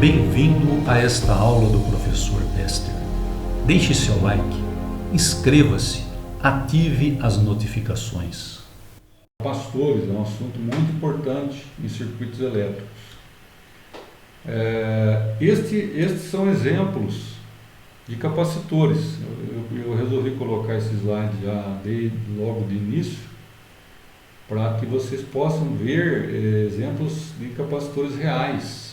Bem-vindo a esta aula do professor Bester. Deixe seu like, inscreva-se, ative as notificações. Capacitores é um assunto muito importante em circuitos elétricos. Estes são exemplos de capacitores. Eu resolvi colocar esse slide já logo de início, para que vocês possam ver exemplos de capacitores reais.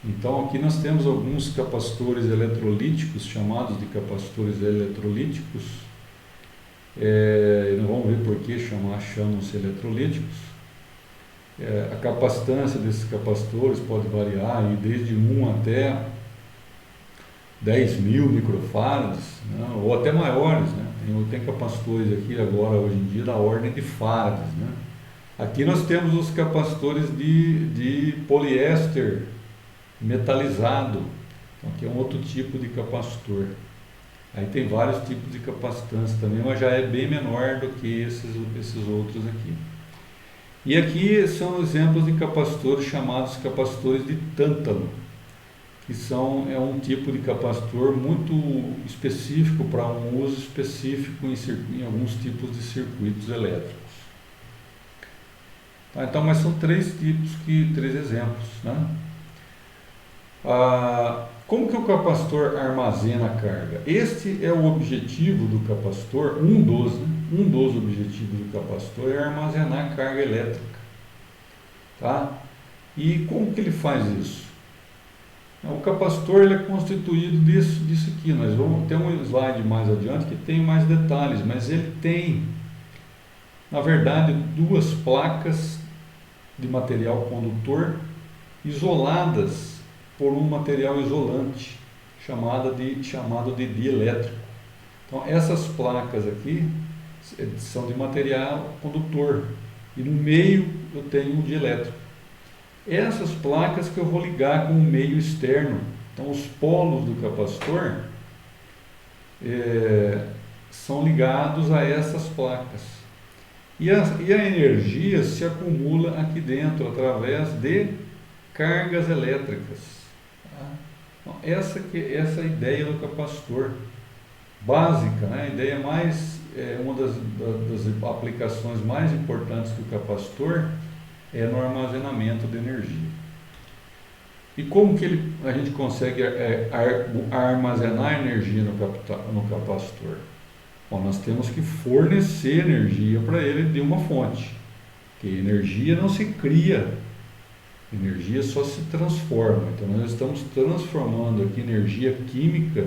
Então aqui nós temos alguns capacitores eletrolíticos, chamados de capacitores eletrolíticos. Nós vamos ver por que chamam-se eletrolíticos. A capacitância desses capacitores pode variar desde 1 até 10 mil microfarads, né, ou até maiores, né? Tem capacitores aqui agora, hoje em dia, da ordem de farads, né? Aqui nós temos os capacitores de poliéster metalizado. Então aqui é um outro tipo de capacitor. Aí tem vários tipos de capacitância também, mas já é bem menor do que esses outros aqui. E aqui são exemplos de capacitores chamados capacitores de tântalo, que é um tipo de capacitor muito específico para um uso específico em alguns tipos de circuitos elétricos. Tá, então, mas são três exemplos, né? Como que o capacitor armazena a carga? Este é o objetivo do capacitor, um dos objetivos do capacitor é armazenar carga elétrica. Tá? E como que ele faz isso? O capacitor ele é constituído disso aqui. Nós vamos ter um slide mais adiante que tem mais detalhes, mas ele tem, na verdade, duas placas de material condutor isoladas por um material isolante chamado de dielétrico. Então essas placas aqui são de material condutor e no meio eu tenho um dielétrico. Essas placas que eu vou ligar com o meio externo. Então os polos do capacitor são ligados a essas placas. E a energia se acumula aqui dentro através de cargas elétricas. Então, essa é a ideia do capacitor básica, né? A ideia uma das aplicações mais importantes do capacitor é no armazenamento de energia. E como que a gente consegue armazenar energia no capacitor? Bom, nós temos que fornecer energia para ele de uma fonte, porque energia não se cria, energia só se transforma. Então nós estamos transformando aqui energia química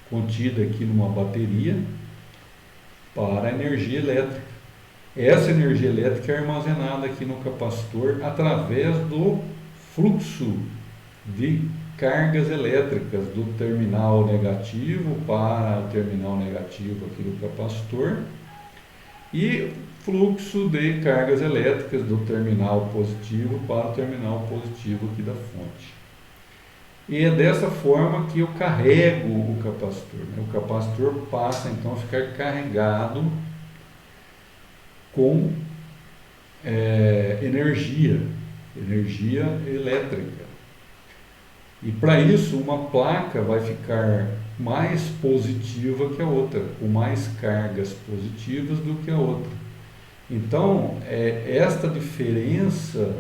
contida aqui numa bateria para energia elétrica. Essa energia elétrica é armazenada aqui no capacitor através do fluxo de cargas elétricas do terminal negativo para o terminal negativo aqui do capacitor e fluxo de cargas elétricas do terminal positivo para o terminal positivo aqui da fonte. E é dessa forma que eu carrego o capacitor, né? O capacitor passa então a ficar carregado com energia elétrica. E para isso uma placa vai ficar mais positiva que a outra, com mais cargas positivas do que a outra. Então, esta diferença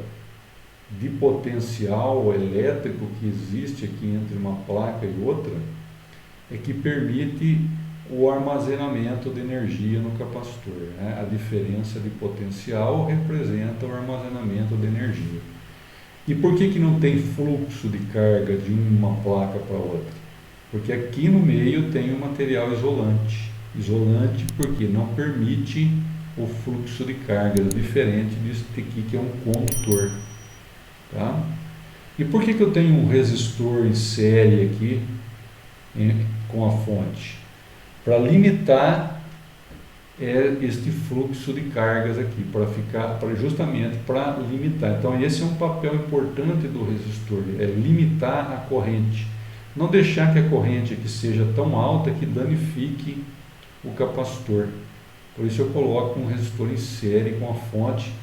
de potencial elétrico que existe aqui entre uma placa e outra é que permite o armazenamento de energia no capacitor, né? A diferença de potencial representa o armazenamento de energia. E por que não tem fluxo de carga de uma placa para outra? Porque aqui no meio tem um material isolante. Isolante porque não permite o fluxo de carga, diferente disso aqui que é um condutor. Tá? E por que eu tenho um resistor em série aqui com a fonte? Para limitar este fluxo de cargas aqui, justamente para limitar. Então esse é um papel importante do resistor, é limitar a corrente. Não deixar que a corrente aqui seja tão alta que danifique o capacitor. Por isso eu coloco um resistor em série com a fonte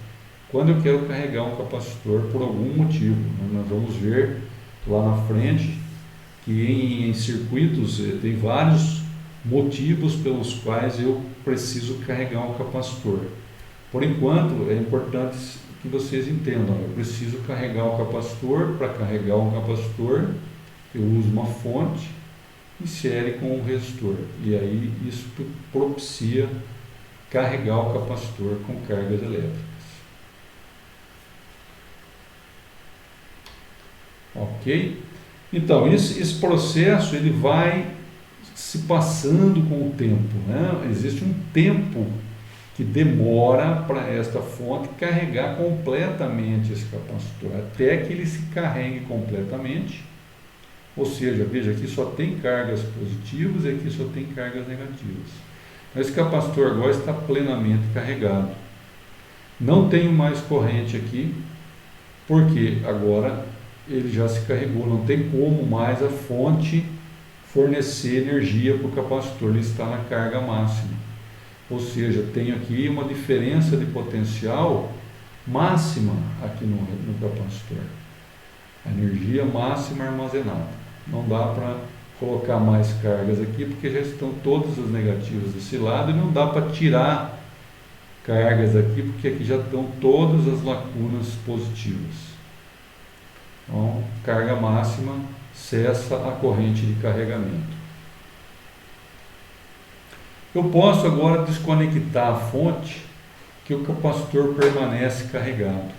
quando eu quero carregar um capacitor por algum motivo. Nós vamos ver lá na frente, que em circuitos tem vários motivos pelos quais eu preciso carregar um capacitor. Por enquanto, é importante que vocês entendam, eu preciso carregar o capacitor. Para carregar um capacitor, eu uso uma fonte em série com um resistor, e aí isso propicia carregar o capacitor com cargas elétricas. Ok? Então, esse processo ele vai se passando com o tempo, né? Existe um tempo que demora para esta fonte carregar completamente esse capacitor, até que ele se carregue completamente. Ou seja, veja, aqui só tem cargas positivas e aqui só tem cargas negativas. Esse capacitor agora está plenamente carregado. Não tenho mais corrente aqui, porque agora ele já se carregou, não tem como mais a fonte fornecer energia para o capacitor, ele está na carga máxima. Ou seja, tenho aqui uma diferença de potencial máxima aqui no capacitor. A energia máxima armazenada. Não dá para colocar mais cargas aqui, porque já estão todas as negativas desse lado, e não dá para tirar cargas aqui, porque aqui já estão todas as lacunas positivas. Então, carga máxima, cessa a corrente de carregamento. Eu posso agora desconectar a fonte, que o capacitor permanece carregado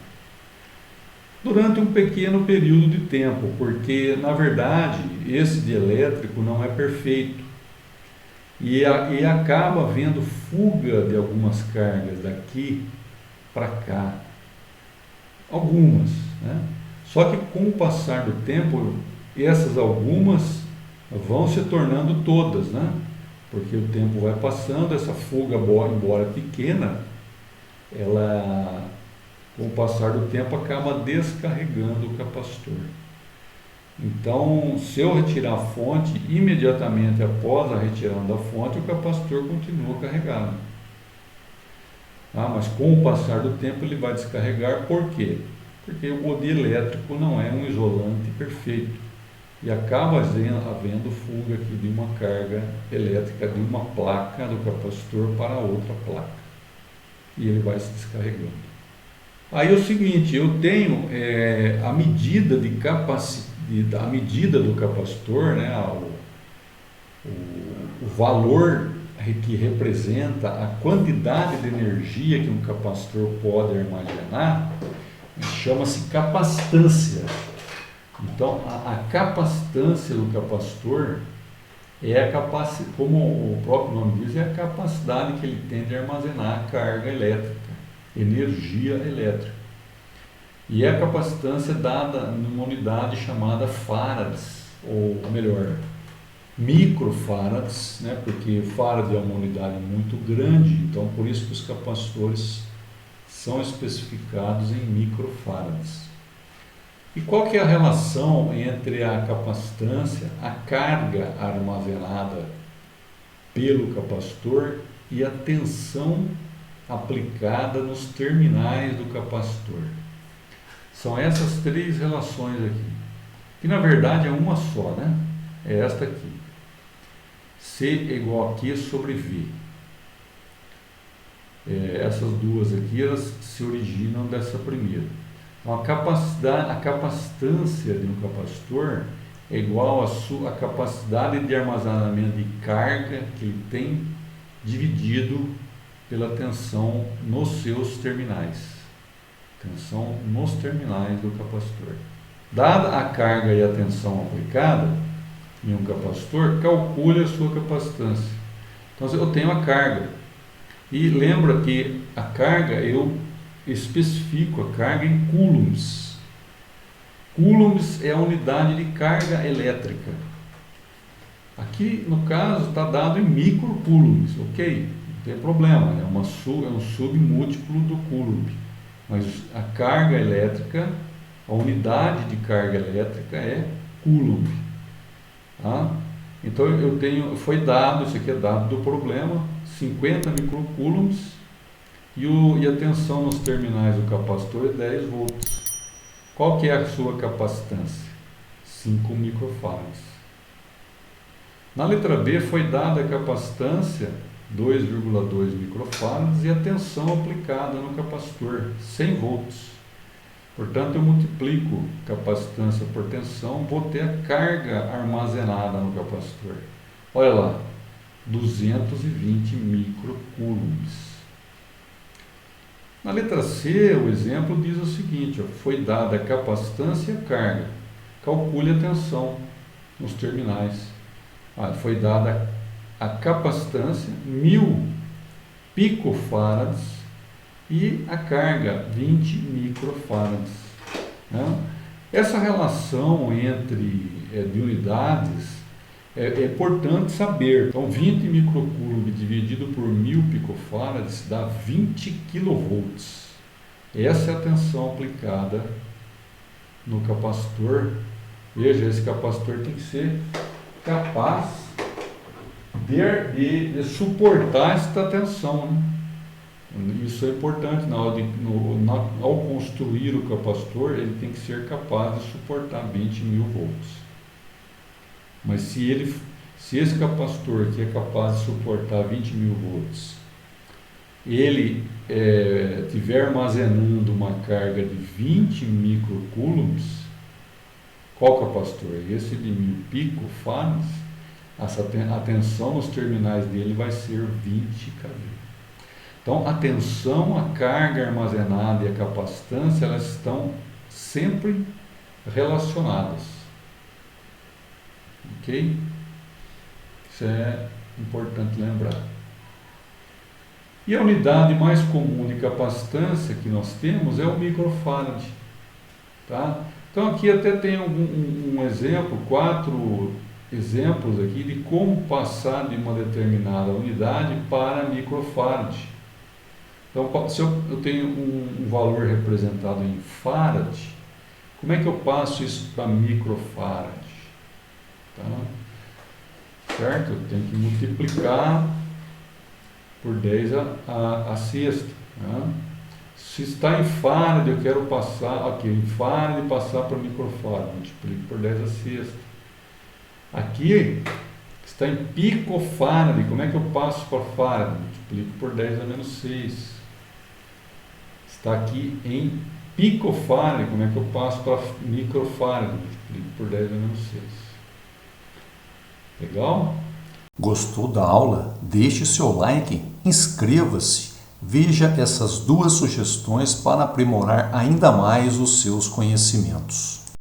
durante um pequeno período de tempo, porque na verdade esse dielétrico não é perfeito e acaba havendo fuga de algumas cargas daqui para cá, algumas, né? Só que com o passar do tempo, essas algumas vão se tornando todas, né? Porque o tempo vai passando, essa fuga, embora pequena, ela, com o passar do tempo, acaba descarregando o capacitor. Então, se eu retirar a fonte, imediatamente após a retirada da fonte, o capacitor continua carregado. Mas com o passar do tempo ele vai descarregar. Por quê? Porque o dielétrico não é um isolante perfeito e acaba havendo fuga aqui de uma carga elétrica de uma placa do capacitor para outra placa e ele vai se descarregando. Aí é o seguinte, eu tenho a medida a medida do capacitor, né, o valor que representa a quantidade de energia que um capacitor pode armazenar, chama-se capacitância. Então, a capacitância do capacitor é a capacidade, como o próprio nome diz, é a capacidade que ele tem de armazenar carga elétrica, energia elétrica. E é a capacitância dada numa unidade chamada farads, ou melhor, microfarads, né? Porque farad é uma unidade muito grande, então por isso que os capacitores são especificados em microfarads. E qual que é a relação entre a capacitância, a carga armazenada pelo capacitor e a tensão aplicada nos terminais do capacitor? São essas três relações aqui, que na verdade é uma só, né? É esta aqui. C é igual a Q sobre V. Essas duas aqui, elas se originam dessa primeira. Então, a capacitância de um capacitor é igual à capacidade de armazenamento de carga que ele tem dividido pela tensão nos seus terminais. Tensão nos terminais do capacitor. Dada a carga e a tensão aplicada em um capacitor, calcule a sua capacitância. Então, eu tenho a carga. E lembra que a carga, eu especifico a carga em coulombs. Coulombs é a unidade de carga elétrica. Aqui, no caso, está dado em microcoulombs, ok? Não tem problema, é um submúltiplo do coulomb. Mas a carga elétrica, a unidade de carga elétrica é coulomb. Tá? Então foi dado, isso aqui é dado do problema, 50 microcoulombs e a tensão nos terminais do capacitor é 10 volts. Qual que é a sua capacitância? 5 microfarads. Na letra B foi dada a capacitância 2,2 microfarads e a tensão aplicada no capacitor 100 volts. Portanto, eu multiplico capacitância por tensão, vou ter a carga armazenada no capacitor. Olha lá, 220 microcoulombs. Na letra C, o exemplo diz o seguinte, foi dada a capacitância e a carga. Calcule a tensão nos terminais. Foi dada a capacitância, 1000 picofarads, e a carga, 20 microfarads. Né? Essa relação de unidades é importante saber. Então, 20 microcoulomb dividido por 1000 picofarads dá 20 kV. Essa é a tensão aplicada no capacitor. Veja, esse capacitor tem que ser capaz de suportar esta tensão, né? Isso é importante ao construir o capacitor, ele tem que ser capaz de suportar 20.000 volts. Mas se esse capacitor que é capaz de suportar 20.000 volts, ele estiver armazenando uma carga de 20 microcoulombs, qual capacitor? Esse de 1000 picofarads, a tensão nos terminais dele vai ser 20 kV. Então, a tensão, a carga armazenada e a capacitância, elas estão sempre relacionadas. Ok? Isso é importante lembrar. E a unidade mais comum de capacitância que nós temos é o microfarad. Tá? Então, aqui até tem um exemplo, 4 exemplos aqui de como passar de uma determinada unidade para microfarad. Então, se eu tenho um valor representado em farad, como é que eu passo isso para microfarad? Tá? Certo? Eu tenho que multiplicar por 10 a sexta. Né? Se está em farad, eu quero passar, em farad passar para microfarad, multiplico por 10 a sexta. Aqui está em picofarad, como é que eu passo para farad? Multiplico por 10 a menos 6. Está aqui em picofarad, como é que eu passo para microfarad? Multiplico por 10 a menos 6. Legal? Gostou da aula? Deixe seu like, inscreva-se, veja essas 2 sugestões para aprimorar ainda mais os seus conhecimentos.